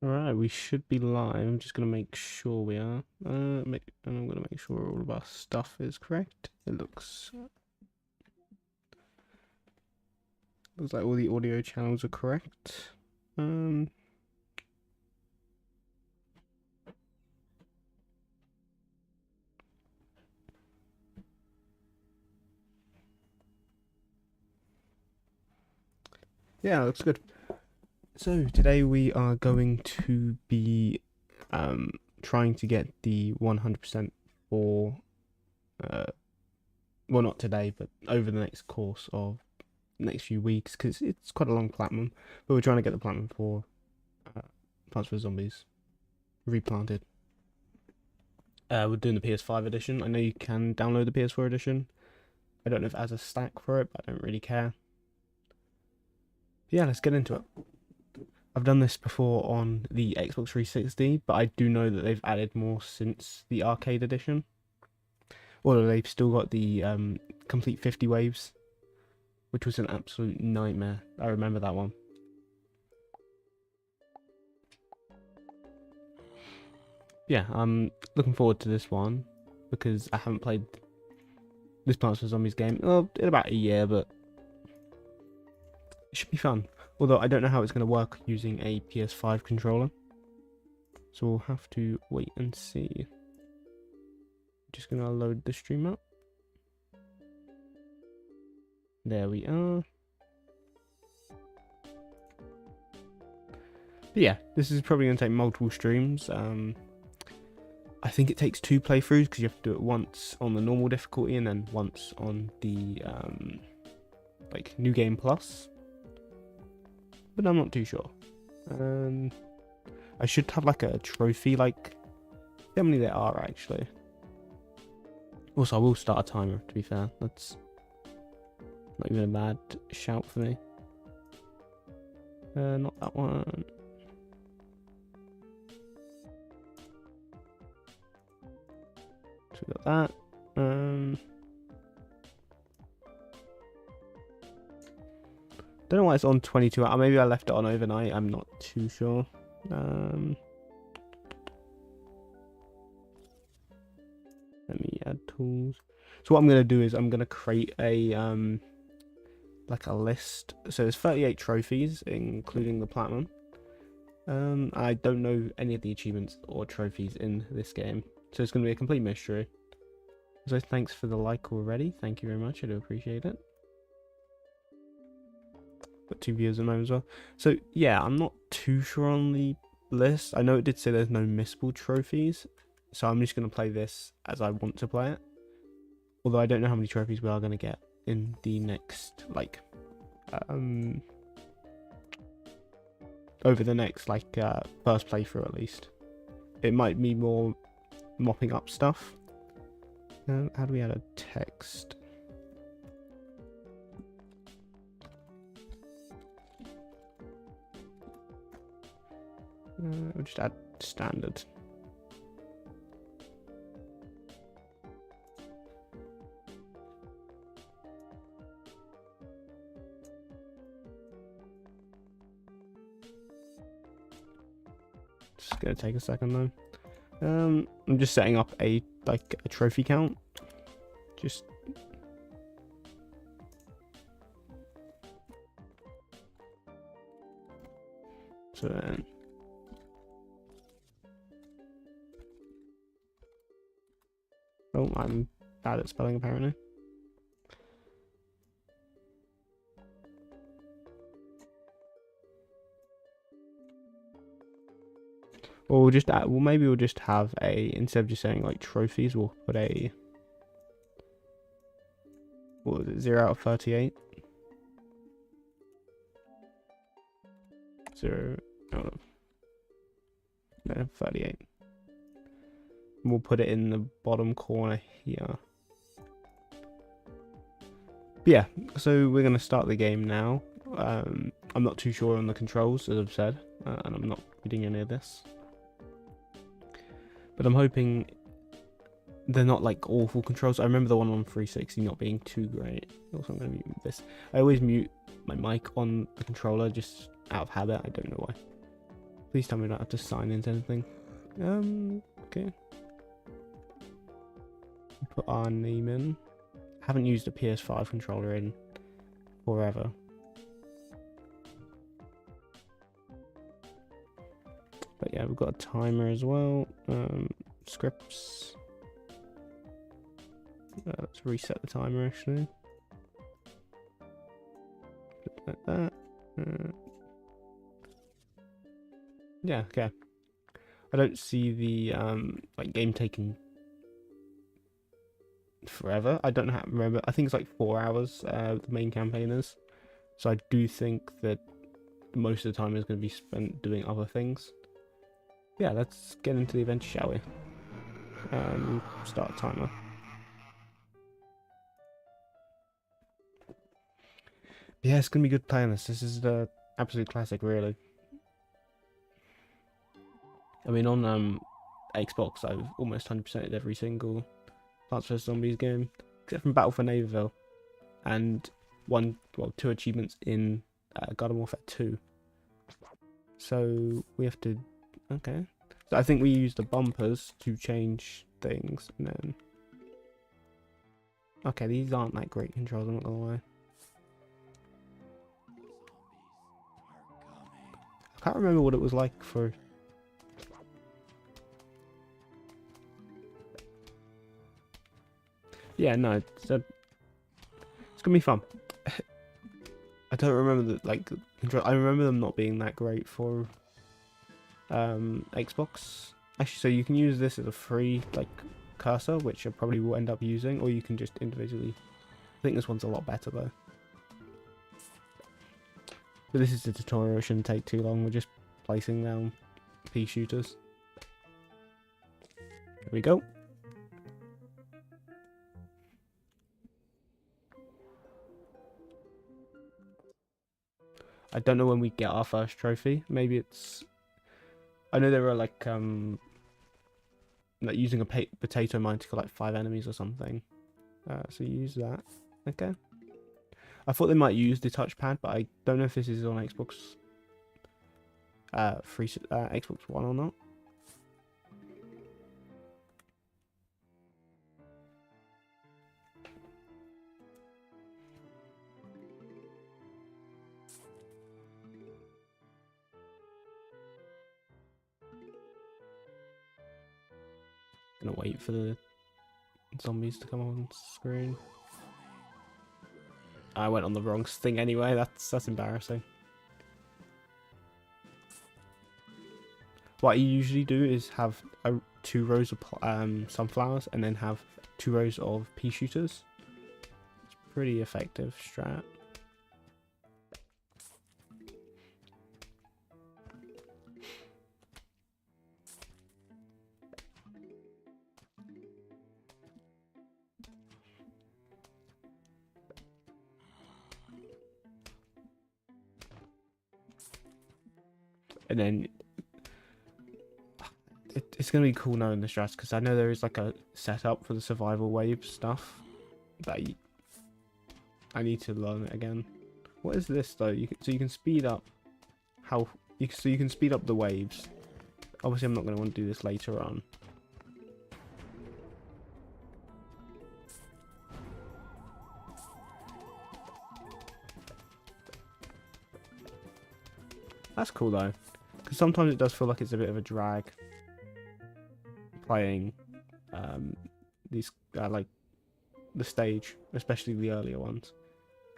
Alright, we should be live. I'm just gonna make sure we are. And I'm gonna make sure all of our stuff is correct. It looks like all the audio channels are correct. Yeah, looks good. So today we are going to be trying to get the 100% for well, not today, but over the next course of next few weeks, because it's quite a long platinum. But we're trying to get the platinum for Plants vs Zombies Replanted. We're doing the PS5 edition. I know you can download the PS4 edition. I don't know if it has a stack for it, but I don't really care. But yeah, let's get into it. I've done this before on the Xbox 360, but I do know that they've added more since the arcade edition. Although they've still got the complete 50 waves, which was an absolute nightmare. I remember that one. Yeah, I'm looking forward to this one because I haven't played this Plants vs Zombies game in about a year, but it should be fun. Although I don't know how it's going to work using a PS5 controller, so we'll have to wait and see. Just going to load the stream up. There we are. But yeah, this is probably going to take multiple streams. I think it takes 2 playthroughs because you have to do it once on the normal difficulty and then once on the like New Game Plus. But I'm not too sure. I should have like a trophy, like how many there are actually. Also, I will start a timer, to be fair. That's not even a bad shout for me. Not that one. So we got that. Don't know why it's on 22 hours. Maybe I left it on overnight. I'm not too sure. Let me add tools. So what I'm gonna do is I'm gonna create a like a list. So there's 38 trophies, including the platinum. I don't know any of the achievements or trophies in this game, so it's gonna be a complete mystery. So thanks for the like already. Thank you very much. I do appreciate it. Got 2 viewers at the moment as well. So yeah, I'm not too sure on the list. I know it did say there's no missable trophies, so I'm just going to play this as I want to play it. Although I don't know how many trophies we are going to get in the next, like, over the next, like, first playthrough at least. It might be more mopping up stuff. How do we add a text? We'll just add standard. Just gonna take a second though. I'm just setting up a trophy count. Just so then. Oh, I'm bad at spelling apparently. Or we'll just add, well, maybe we'll just have a, instead of just saying like trophies, we'll put a, what was it, 0 out of 38? 0 out of, no, 38. And we'll put it in the bottom corner here. But yeah, so we're going to start the game now. I'm not too sure on the controls, as I've said, and I'm not reading any of this. But I'm hoping they're not like awful controls. I remember the one on 360 not being too great. Also, I'm going to mute this. I always mute my mic on the controller just out of habit. I don't know why. Please tell me I don't have to sign into anything. Okay. Put our name in. Haven't used a PS5 controller in forever. But yeah, we've got a timer as well. Scripts. Let's reset the timer actually. Like that. Yeah, okay. I don't see the like game taking forever. I don't know how to remember. I think it's like 4 hours, the main campaign is. So I do think that most of the time is going to be spent doing other things. Yeah, let's get into the event, shall we? Start a timer. Yeah, it's going to be good playing this. This is the absolute classic, really. I mean, on Xbox, I've almost 100%ed every single Plants vs Zombies game, except from Battle for Neighborville, and 2 achievements in Garden Warfare 2. So we have to, okay. So I think we use the bumpers to change things, and then, okay, these aren't that great controls, I'm not gonna lie. I can't remember what it was like for. Yeah, no, it's gonna be fun. I don't remember the control. I remember them not being that great for Xbox. Actually, so you can use this as a free cursor, which I probably will end up using, or you can just individually. I think this one's a lot better though. But this is the tutorial. It shouldn't take too long. We're just placing down pea shooters. There we go. I don't know when we get our first trophy. Maybe it's. I know there are like using a potato mine to kill like 5 enemies or something. So use that. Okay. I thought they might use the touchpad, but I don't know if this is on Xbox Xbox One or not. Gonna wait for the zombies to come on screen. I went on the wrong thing anyway. That's embarrassing. What you usually do is have 2 rows of sunflowers and then have 2 rows of pea shooters. It's pretty effective strat. And then it's going to be cool knowing the strats, because I know there is like a setup for the survival wave stuff that I need to learn it again. What is this though? So you can speed up you can speed up the waves. Obviously I'm not going to want to do this later on. That's cool though, because sometimes it does feel like it's a bit of a drag playing these like the stage, especially the earlier ones.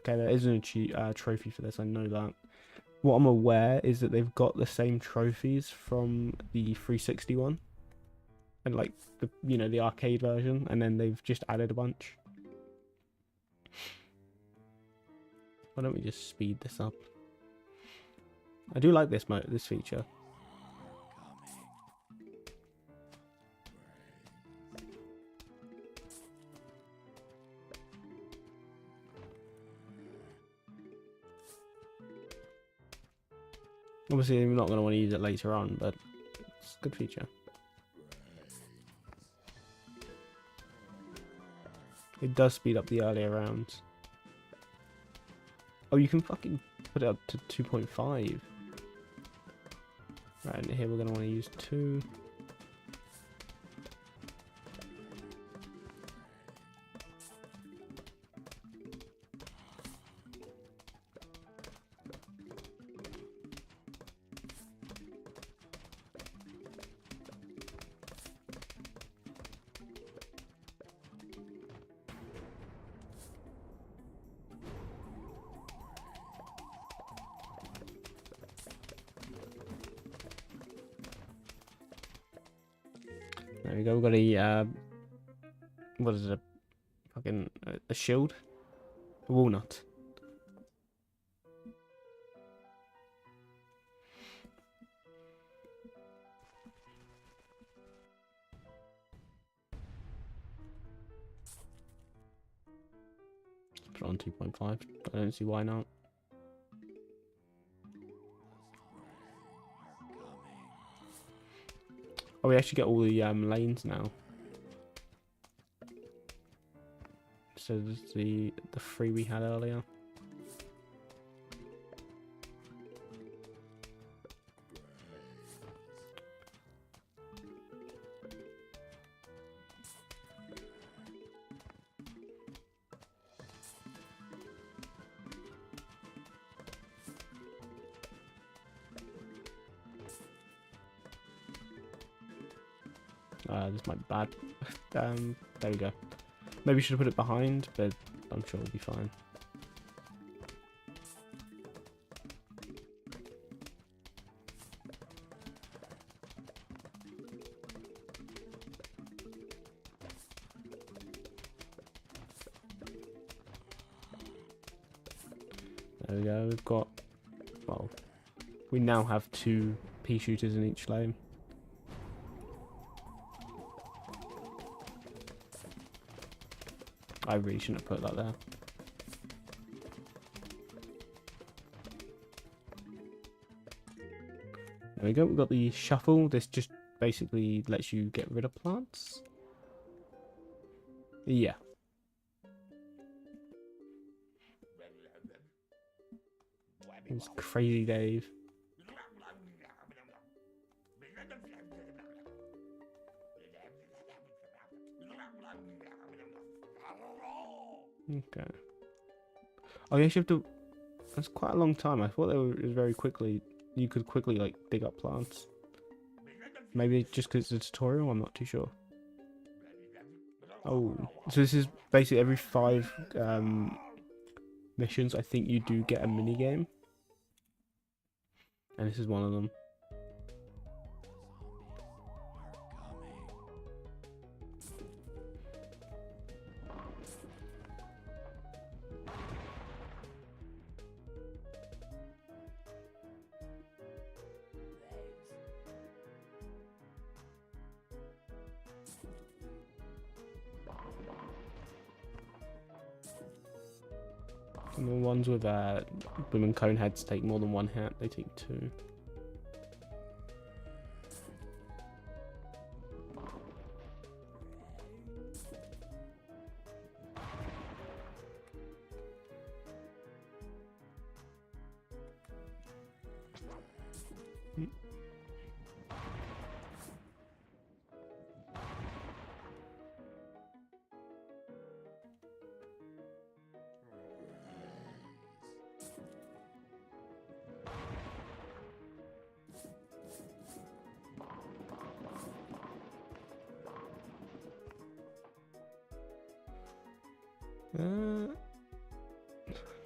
Okay, there isn't a trophy for this, I know that. What I'm aware is that they've got the same trophies from the 360 one, and like the arcade version, and then they've just added a bunch. Why don't we just speed this up? I do like this feature. Obviously, I'm not going to want to use it later on, but it's a good feature. It does speed up the earlier rounds. Oh, you can fucking put it up to 2.5. Right, and here we're going to want to use 2. There we go. We've got a what is it? A shield, a walnut. Put it on 2.5. I don't see why not. Oh, we actually get all the lanes now. So there's the 3 we had earlier. This might be bad. There we go. Maybe we should have put it behind, but I'm sure it'll be fine. There we go. We've got, well, we now have 2 pea shooters in each lane. I really shouldn't have put that there. There we go, we've got the shuffle. This just basically lets you get rid of plants. Yeah. It's crazy Dave. Okay. Oh, you actually have to. That's quite a long time. I thought it was very quickly. You could quickly like dig up plants. Maybe just because it's a tutorial. I'm not too sure. Oh, so this is basically every 5 missions. I think you do get a mini game, and this is one of them. And the ones with women cone heads take more than 1 hit, they take 2.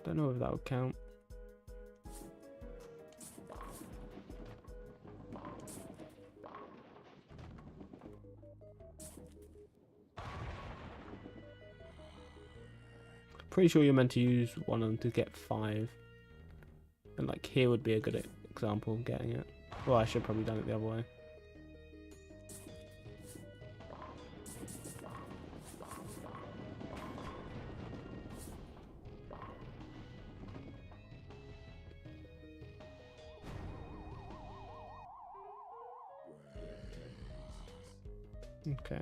Don't know if that would count. Pretty sure you're meant to use one of them to get 5. And like here would be a good example of getting it. Well, I should have probably done it the other way. Okay.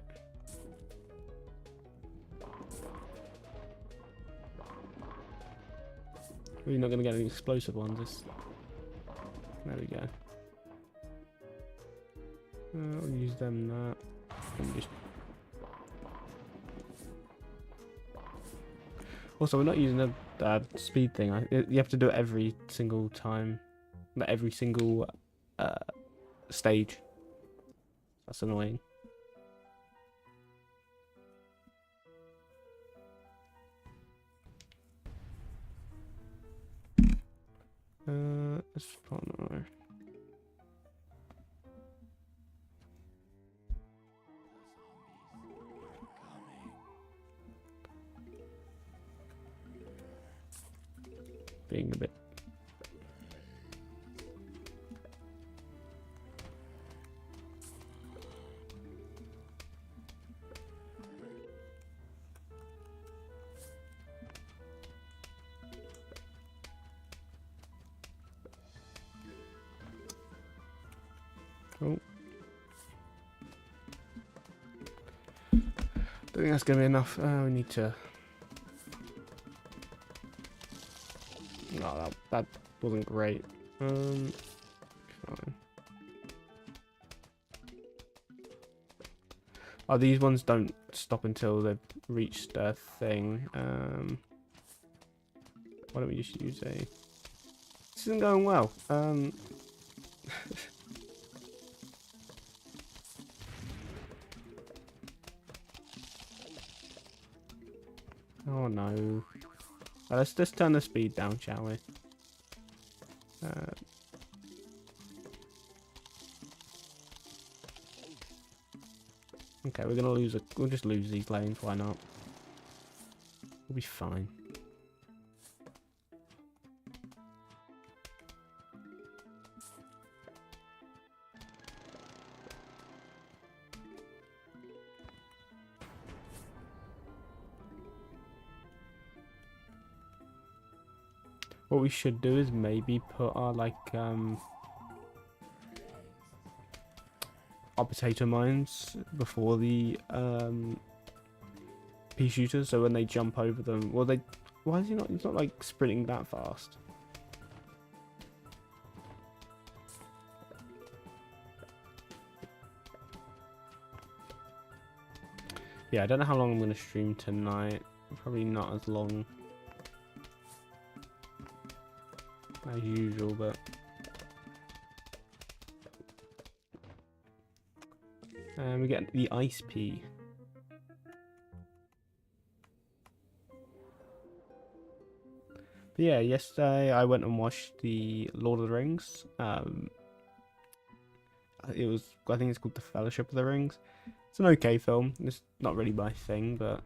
We're not going to get any explosive ones. There we go. I'll use them that. Just... Also, we're not using a speed thing. You have to do it every single time, like every single stage. That's annoying. Let's put on. Being a bit. Oh. Don't think that's gonna be enough. We need to. No, that wasn't great. Fine. Oh, these ones don't stop until they've reached a thing. Why don't we just use a... This isn't going well. Oh no. Let's just turn the speed down, shall we? Okay, we're gonna lose we'll just lose these lanes, why not? We'll be fine. What we should do is maybe put our our potato mines before the pea shooters, so when they jump over them, well, why is he not? He's not like sprinting that fast. Yeah, I don't know how long I'm going to stream tonight. Probably not as long as usual, but we get the ice pea. But yeah, yesterday I went and watched the Lord of the Rings. It was, I think it's called The Fellowship of the Rings. It's an okay film. It's not really my thing, but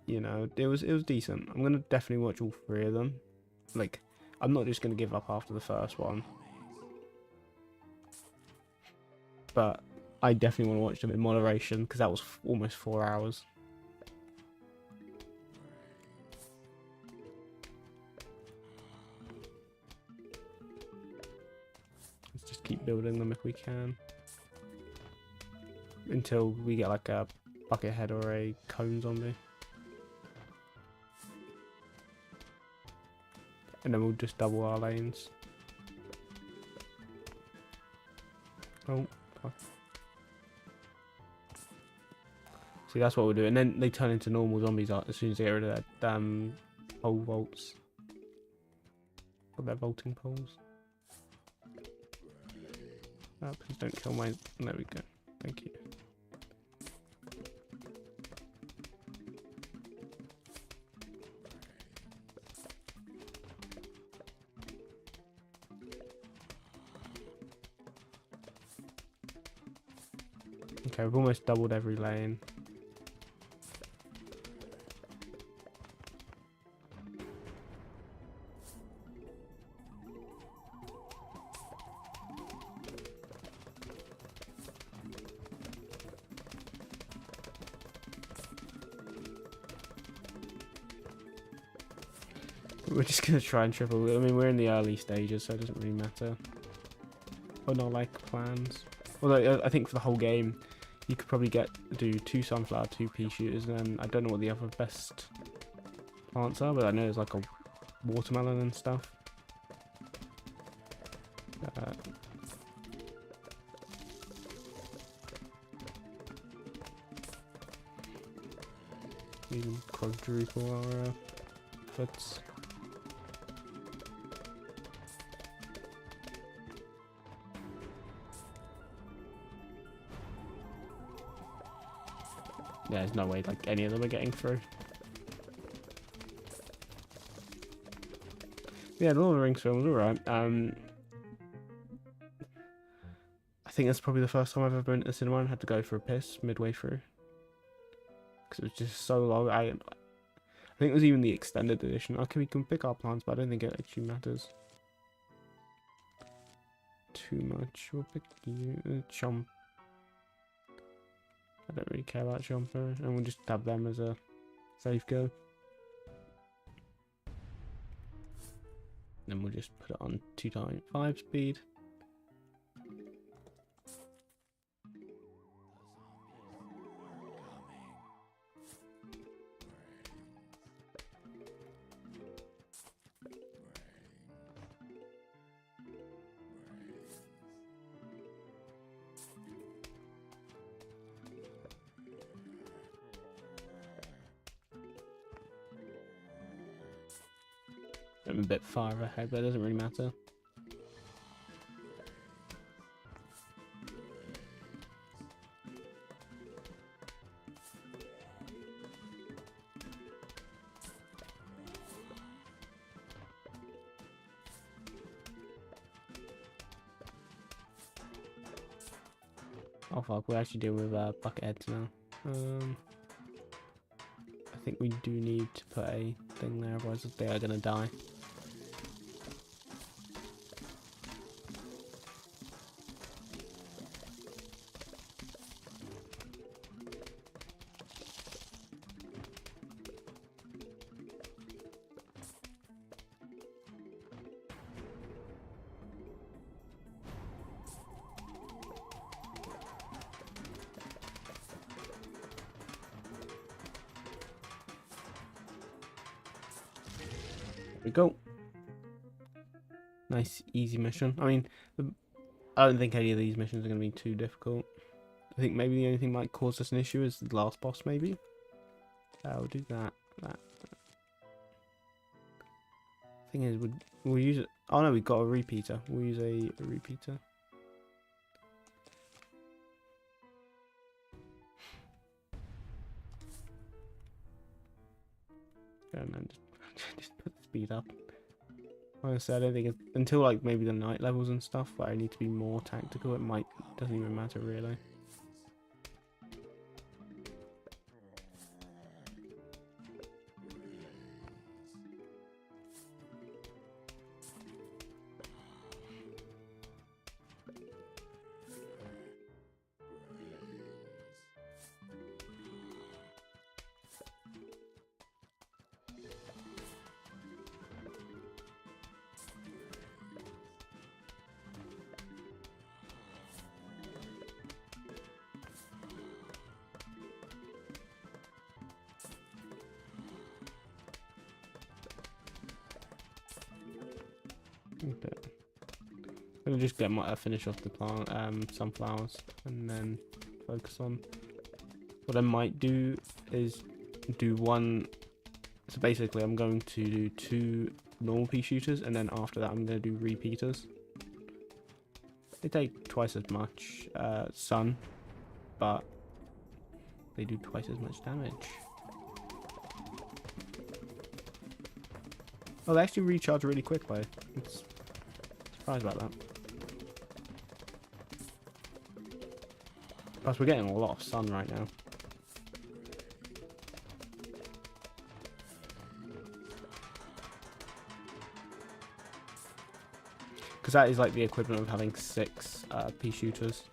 you know, it was decent. I'm gonna definitely watch all three of them. Like, I'm not just gonna give up after the first one, but I definitely want to watch them in moderation because that was almost 4 hours. Let's just keep building them if we can until we get like a bucket head or a cone zombie. And then we'll just double our lanes. Oh, fuck. See, that's what we'll do. And then they turn into normal zombies as soon as they get rid of their damn pole vaults. Or their vaulting poles. Oh, please don't kill my... There we go. Thank you. Okay, we've almost doubled every lane. We're just gonna try and triple. I mean, we're in the early stages, so it doesn't really matter. Or not like plans. Although I think for the whole game, you could probably do 2 sunflower, 2 pea shooters, and then I don't know what the other best plants are, but I know there's like a watermelon and stuff. Using quadri for our efforts. Yeah, there's no way like any of them are getting through. Yeah, the Lord of the Rings film was alright. I think that's probably the first time I've ever been to the cinema and had to go for a piss midway through. Because it was just so long. I think it was even the extended edition. Okay, we can pick our plants, but I don't think it actually matters too much. We'll pick you, Chomp. I don't really care about Chomper, and we'll just have them as a safe go. Then we'll just put it on 2.5 speed. I'm a bit far ahead, but it doesn't really matter. Oh fuck, we're actually dealing with bucketheads now. I think we do need to put a thing there, otherwise they are gonna die. There we go. Nice, easy mission. I mean, I don't think any of these missions are going to be too difficult. I think maybe the only thing that might cause us an issue is the last boss, maybe. We'll do that. Thing is, we'll use it. Oh no, we've got a repeater. We'll use a repeater. And then just put the speed up. Like I said, I don't think it's until like maybe the night levels and stuff where I need to be more tactical. It doesn't even matter really. Okay. I'm gonna just get finish off the plant, sunflowers, and then focus on. What I might do is do one. So basically, I'm going to do 2 normal pea shooters, and then after that, I'm going to do repeaters. They take twice as much sun, but they do twice as much damage. Oh, they actually recharge really quickly. I'm surprised about that. Plus, we're getting a lot of sun right now. Because that is like the equivalent of having 6 pea shooters.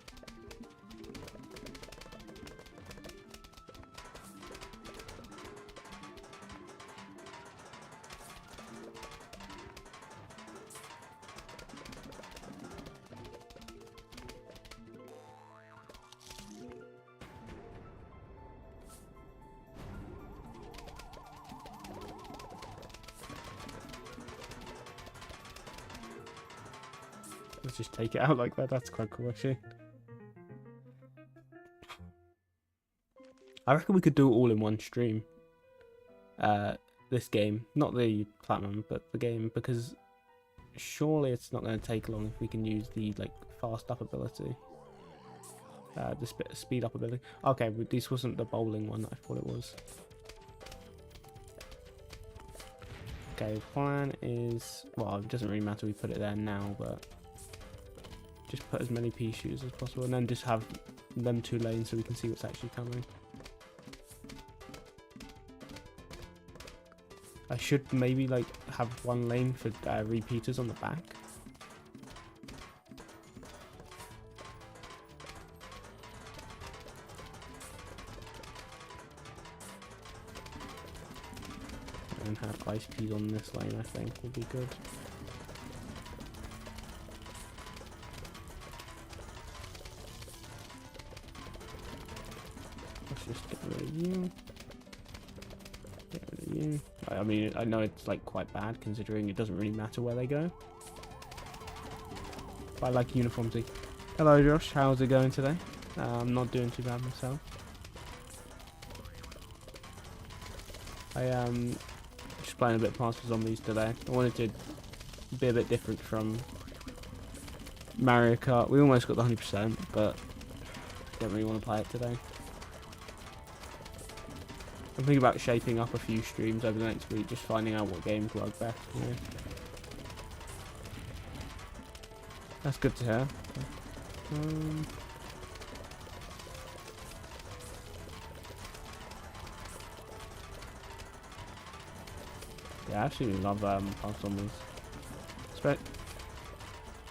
Let's just take it out like that. That's quite cool, actually. I reckon we could do it all in one stream. This game, not the platinum, but the game, because surely it's not going to take long if we can use the like fast up ability, the speed up ability. Okay, but this wasn't the bowling one that I thought it was. Okay, the plan is, well, it doesn't really matter we put it there now, but just put as many pea shooters as possible, and then just have them 2 lanes so we can see what's actually coming. I should maybe like have 1 lane for repeaters on the back. And have ice peas on this lane, I think would be good. Let's just get rid of you. Get rid of you. I mean, I know it's like quite bad considering it doesn't really matter where they go. But I like uniformity. Hello Josh, how's it going today? I'm not doing too bad myself. I just playing a bit of Plants vs Zombies today. I wanted to be a bit different from Mario Kart. We almost got the 100%, but don't really want to play it today. I'm thinking about shaping up a few streams over the next week, just finding out what games work best, you know. That's good to hear. Yeah, I absolutely love Plants vs Zombies.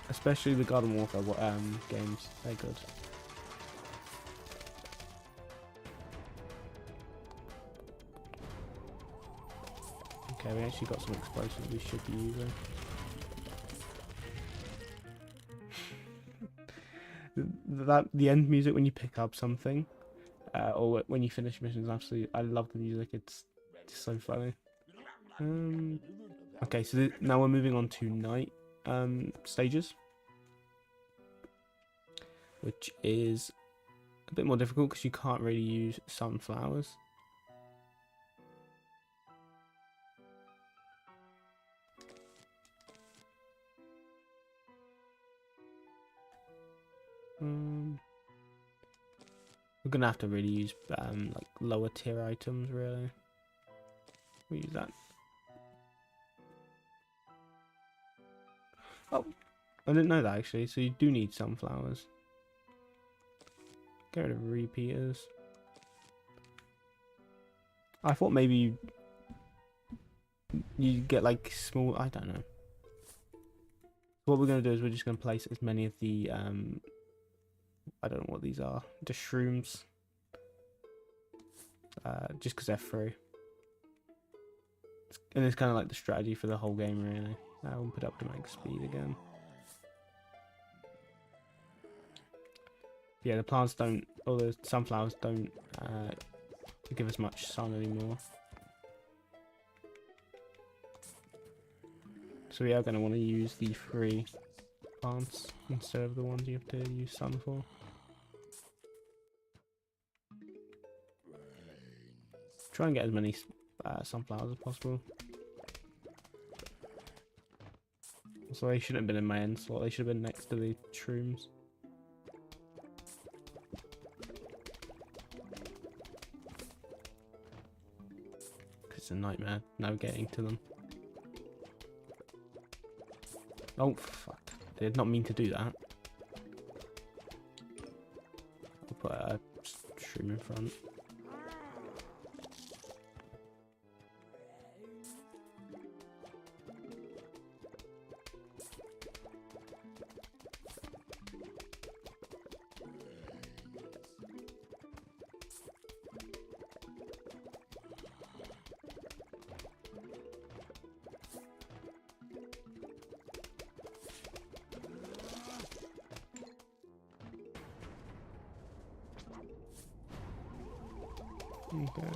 Especially the Garden Warfare games, they're good. Okay, we actually got some explosives we should be using. The end music when you pick up something, or when you finish missions, absolutely, I love the music. It's just so funny. Okay, so now we're moving on to night stages, which is a bit more difficult because you can't really use sunflowers. We're gonna have to really use like lower tier items, really. We'll use that. Oh, I didn't know that actually. So you do need sunflowers. Get rid of repeaters. I thought maybe you get like small. I don't know. What we're gonna do is we're just gonna place as many of the I don't know what these are. The shrooms. Just because they're free. And it's kind of like the strategy for the whole game, really. We'll put up to max speed again. Yeah, the plants don't, or the sunflowers don't give us much sun anymore. So we are going to want to use the free plants instead of the ones you have to use sun for. Try and get as many sunflowers as possible. So they shouldn't have been in my end slot, they should have been next to the shrooms. It's a nightmare navigating to them. Oh fuck, I did not mean to do that. I'll put a shroom in front. Okay.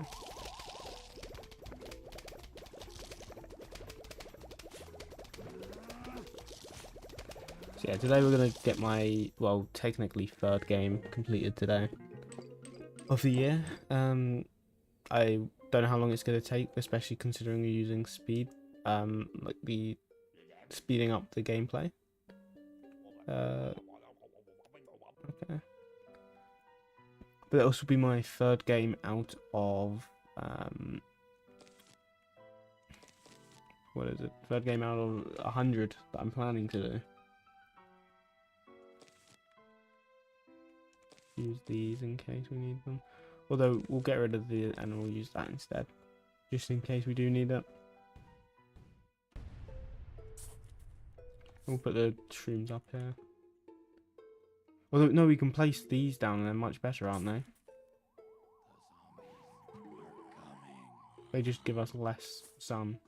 So yeah, today we're gonna get my, well, technically third game completed today of the year. I don't know how long it's gonna take, especially considering we're using speed, like the speeding up the gameplay. Okay. But it'll also be my third game out of, what is it? Third game out of 100 that I'm planning to do. Use these in case we need them. Although we'll get rid of the and we'll use that instead, just in case we do need it. We'll put the shrooms up here. Although no, we can place these down and they're much better, aren't they? They just give us less sun.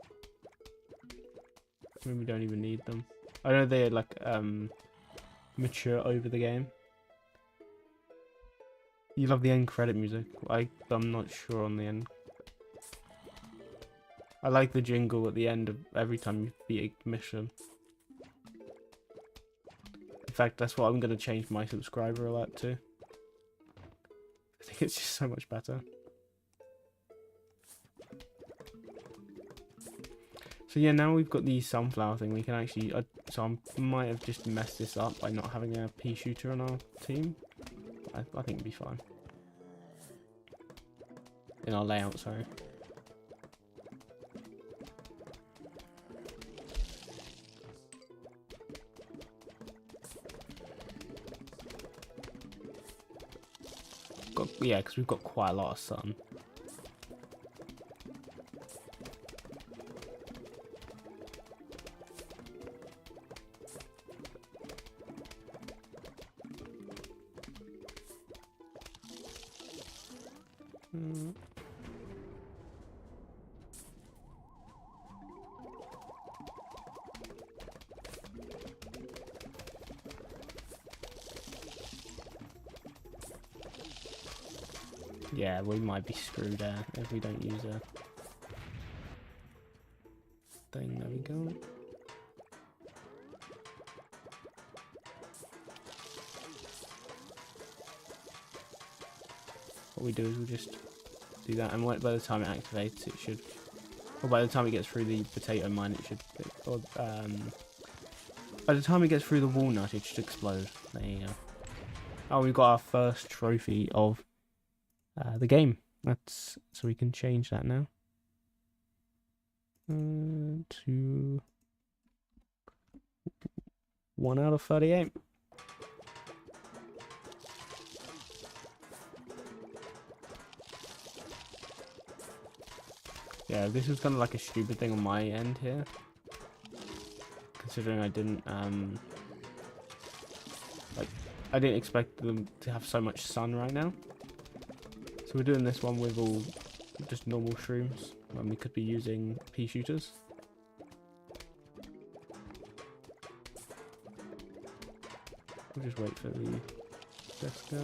I mean, we don't even need them. I know they're like mature over the game. You love the end credit music. I'm not sure on the end. I like the jingle at the end of every time you beat a mission. In fact, that's what I'm going to change my subscriber alert to. I think it's just so much better. So yeah, now we've got the sunflower thing, we can actually... so I might have just messed this up by not having a pea shooter on our team. I think it'd be fine. In our layout, sorry. Yeah, because we've got quite a lot of sun. Yeah, we might be screwed there if we don't use a thing. There we go. What we do is we'll just do that, and by the time it activates, it should, or by the time it gets through the potato mine, it should, or by the time it gets through the walnut, it should explode. There you go. Oh, we've got our first trophy of the game. That's so we can change that now to 1 out of 38. Yeah, this is kind of like a stupid thing on my end here, considering I didn't I didn't expect them to have so much sun right now. So we're doing this one with all just normal shrooms when we could be using pea shooters. We'll just wait for the this guy.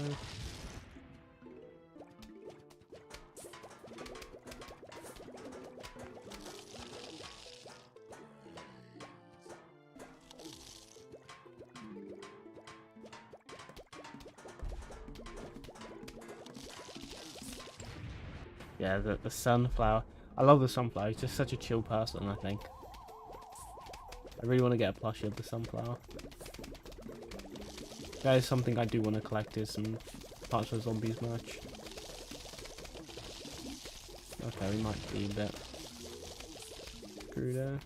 Yeah, the sunflower. I love the sunflower. He's just such a chill person, I think. I really want to get a plushie of the sunflower. That is something I do want to collect, is some Plants vs Zombies merch. Okay, we might be a bit screwed there.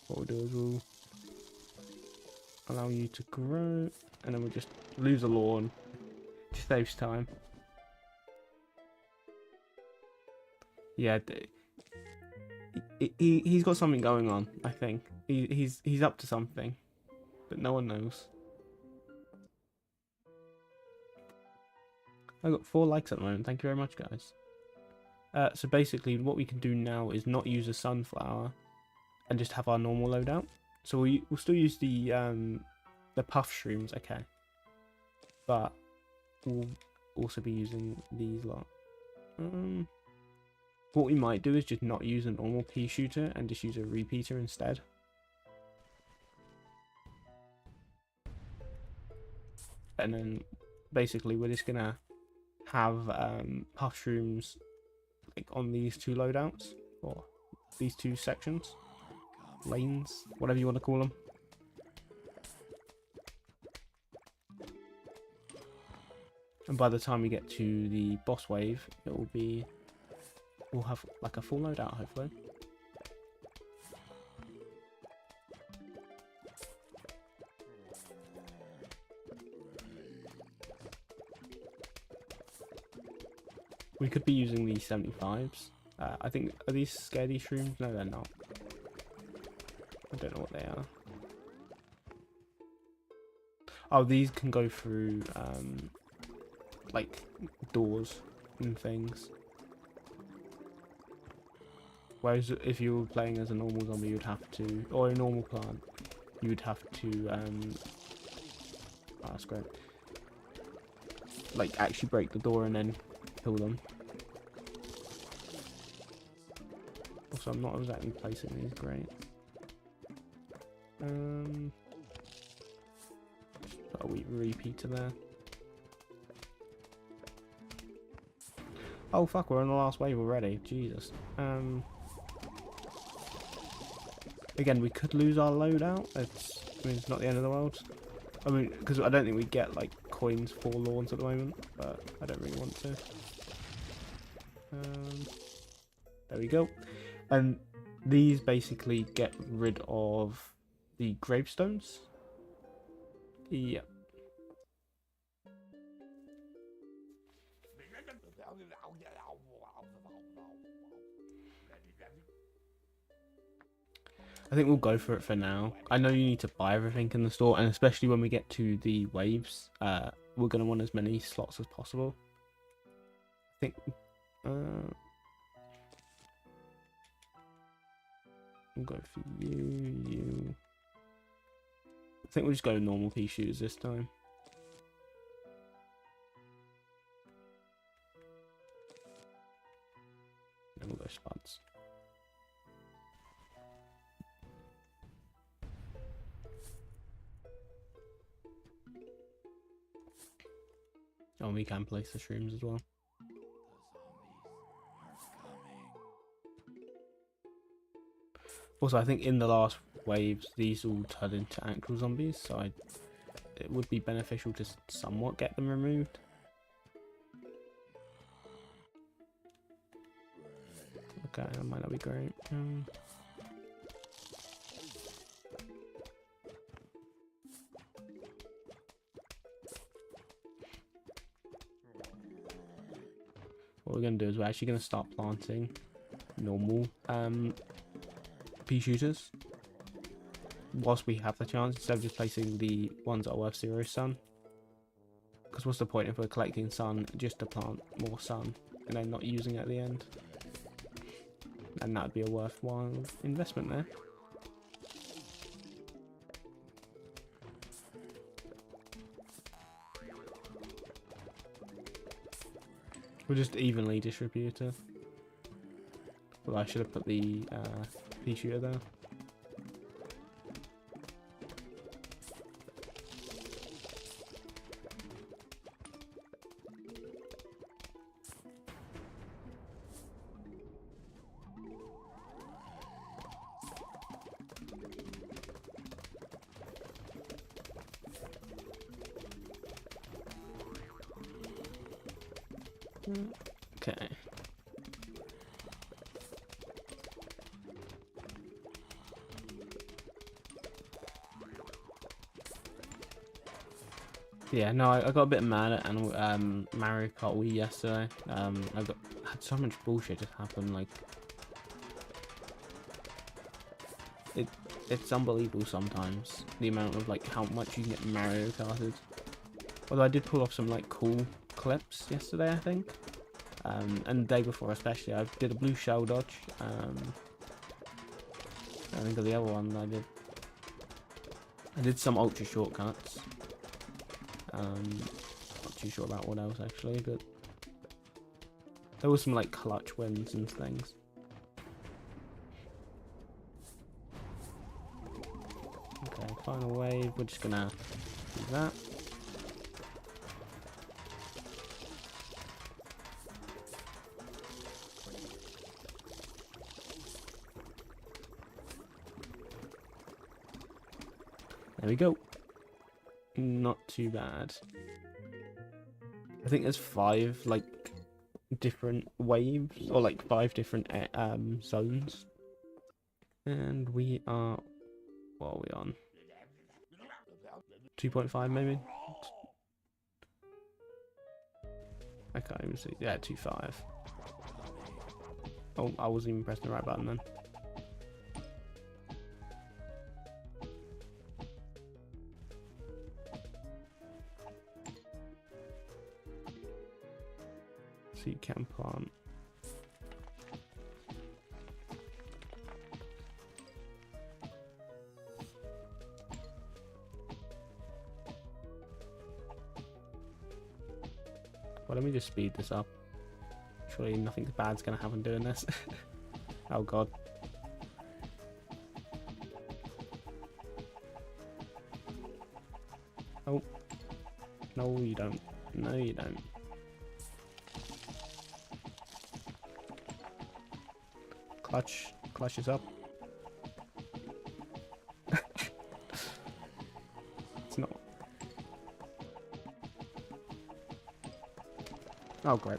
What we'll do is we'll allow you to grow, and then we'll just lose the lawn. Just saves time. Yeah, he's got something going on, I think. He's up to something, but no one knows. I got 4 likes at the moment. Thank you very much, guys. So basically, what we can do now is not use a sunflower, and just have our normal loadout. So we'll still use the puff shrooms, okay, but we'll also be using these lot. What we might do is just not use a normal pea shooter and just use a repeater instead. And then basically we're just gonna have puff shrooms like on these two loadouts, or these two sections, lanes, whatever you want to call them. And by the time we get to the boss wave, it will be, we'll have like a full loadout hopefully. We could be using the 75s. I think, are these scaredy shrooms? No, they're not. I don't know what they are. Oh, these can go through like doors and things. Whereas if you were playing as a normal zombie, you'd have to, or a normal plant, you'd have to that's great. Like actually break the door and then kill them. Also, I'm not exactly placing these great. Put a wheat repeater there. Oh fuck, we're on the last wave already. Jesus. Again, we could lose our loadout. It's not the end of the world. I mean, because I don't think we get like coins for lawns at the moment, but I don't really want to. There we go. And these basically get rid of the gravestones. Yeah. I think we'll go for it for now. I know you need to buy everything in the store, and especially when we get to the waves, we're going to want as many slots as possible. I think we'll go for you. I think we'll just go normal pea shooters this time. And we'll go spuds. Oh, and we can place the shrooms as well. Also, I think in the last waves, these all turned into actual zombies, so it would be beneficial to somewhat get them removed. Okay, that might not be great. What we're going to do is we're actually going to start planting normal pea shooters whilst we have the chance, instead of just placing the ones that are worth 0 sun. Because what's the point if we're collecting sun just to plant more sun and then not using it at the end? And that would be a worthwhile investment there. We'll just evenly distribute it. Well, I should have put the pea shooter there. Okay. Yeah, no, I got a bit mad at Mario Kart Wii yesterday. Had so much bullshit just happen. Like, it's unbelievable sometimes the amount of like how much you can get Mario Karted. Although I did pull off some like cool clips yesterday, I think. And the day before especially, I did a blue shell dodge. I think of the other one I did some ultra shortcuts. Not too sure about what else actually, but There was some like clutch wins and things. Okay, final wave. We're just gonna do that. There we go. Not too bad. I think there's 5 like different waves, or like 5 different zones, and we are, what are we on? 2.5 maybe. I can't even see. Yeah, 2.5. Oh, I wasn't even pressing the right button then. So you can plant. Well, let me just speed this up. Surely nothing bad's gonna happen doing this. Oh god. Oh. No, you don't. No, you don't. Clutch is up. It's not. Oh great.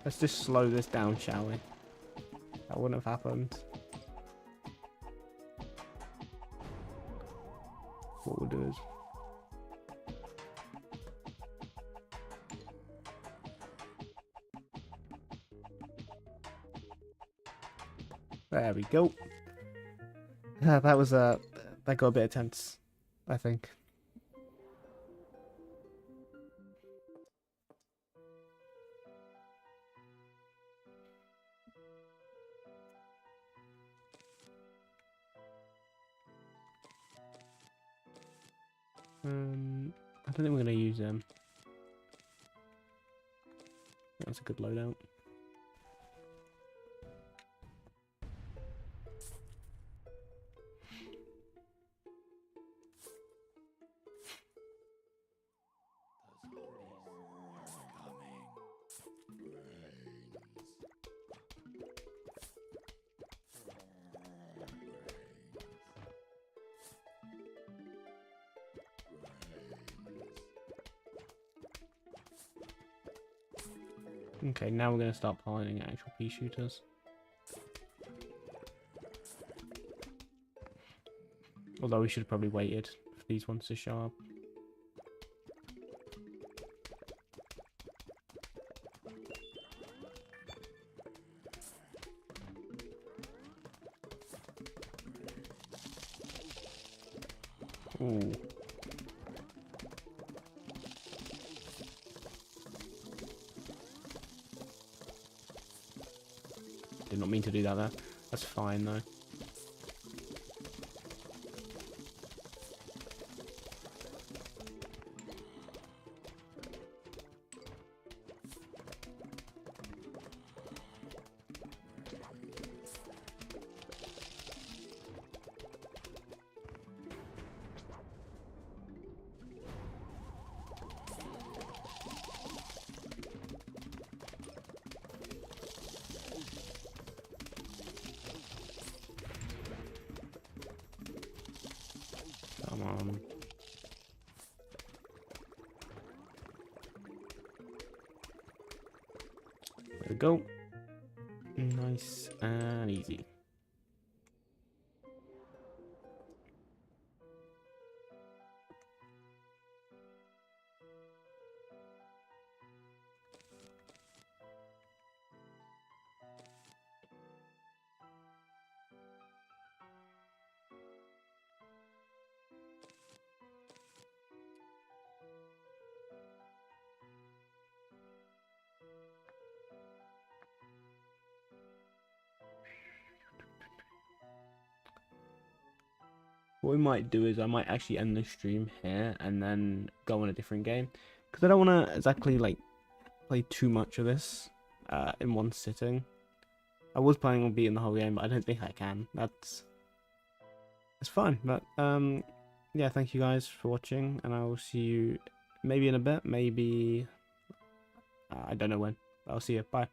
Let's just slow this down, shall we? That wouldn't have happened. What we'll do is there we go. That was that got a bit intense, I think. I don't think we're gonna use them. That's a good loadout. Okay, now we're going to start piloting actual pea shooters. Although we should have probably waited for these ones to show up. Ooh. Did not mean to do that there. That's fine though. Come on. There we go. Nice and easy. What we might do is I might actually end the stream here and then go on a different game, because I don't want to exactly like play too much of this. in one sitting. I was planning on beating the whole game, but I don't think I can. It's fine. But yeah, thank you guys for watching, and I will see you maybe in a bit, maybe I don't know when. I'll see you. Bye.